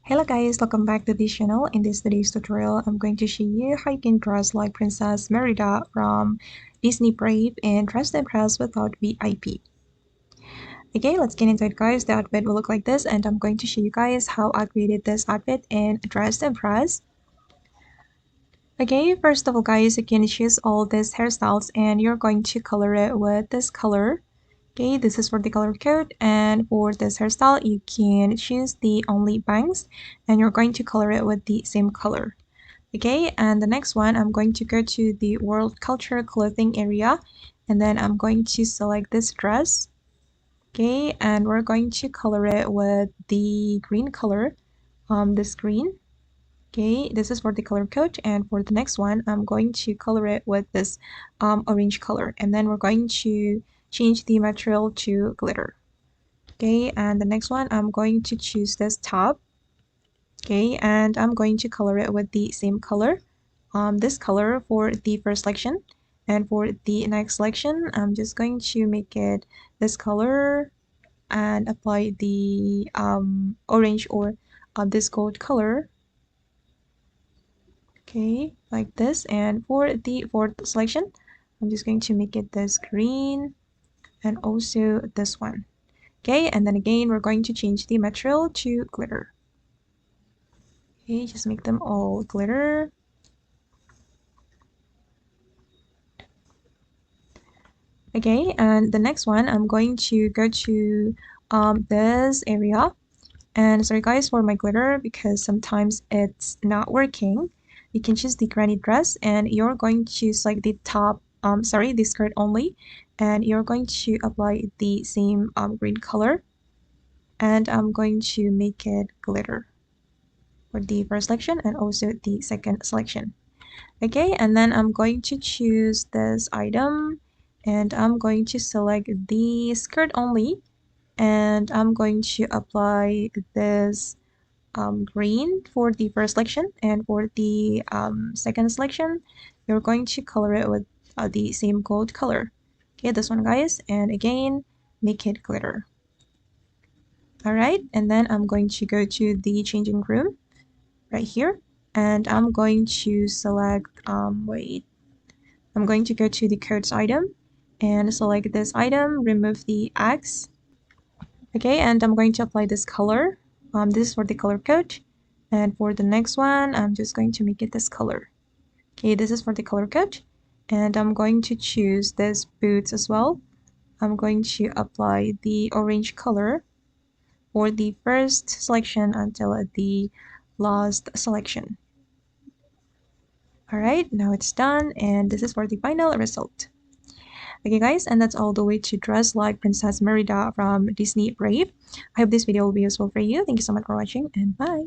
Hello guys, welcome back to this channel. In this today's tutorial, I'm going to show you how you can dress like Princess Merida from Disney Brave and dress to impress without VIP. Okay, let's get into it guys. The outfit will look like this and I'm going to show you guys how I created this outfit in Dress to Impress. Okay, first of all guys, you can choose all these hairstyles and you're going to color it with this color. Okay, this is for the color code, and for this hairstyle you can choose the only bangs and you're going to color it with the same color. Okay, and the next one I'm going to go to the world culture clothing area and then I'm going to select this dress. Okay, and we're going to color it with the green color, this green. Okay, this is for the color code, and for the next one I'm going to color it with this orange color, and then we're going to change the material to glitter. Okay, and the next one I'm going to choose this top. Okay, and I'm going to color it with the same color, this color for the first selection, and for the next selection I'm just going to make it this color and apply the orange or this gold color. Okay, like this. And for the fourth selection I'm just going to make it this green and also this one. Okay, and then again we're going to change the material to glitter. Okay, just make them all glitter. Okay, and the next one I'm going to go to this area. And sorry guys for my glitter because sometimes it's not working. You can choose the granny dress and you're going to select the top, the skirt only, and you're going to apply the same green color, and I'm going to make it glitter for the first selection and also the second selection. Okay, and then I'm going to choose this item and I'm going to select the skirt only, and I'm going to apply this green for the first selection, and for the second selection you're going to color it with the same gold color. Okay, this one guys, and again make it glitter. Alright, and then I'm going to go to the changing room right here, and I'm going to select I'm going to go to the codes item and select this item, remove the X. Okay, and I'm going to apply this color. This is for the color code, and for the next one I'm just going to make it this color. Okay, this is for the color code, and I'm going to choose this boots as well. I'm going to apply the orange color for the first selection until the last selection. Alright, now it's done, and this is for the final result. Okay guys, and that's all the way to dress like Princess Merida from Disney Brave. I hope this video will be useful for you. Thank you so much for watching, and bye!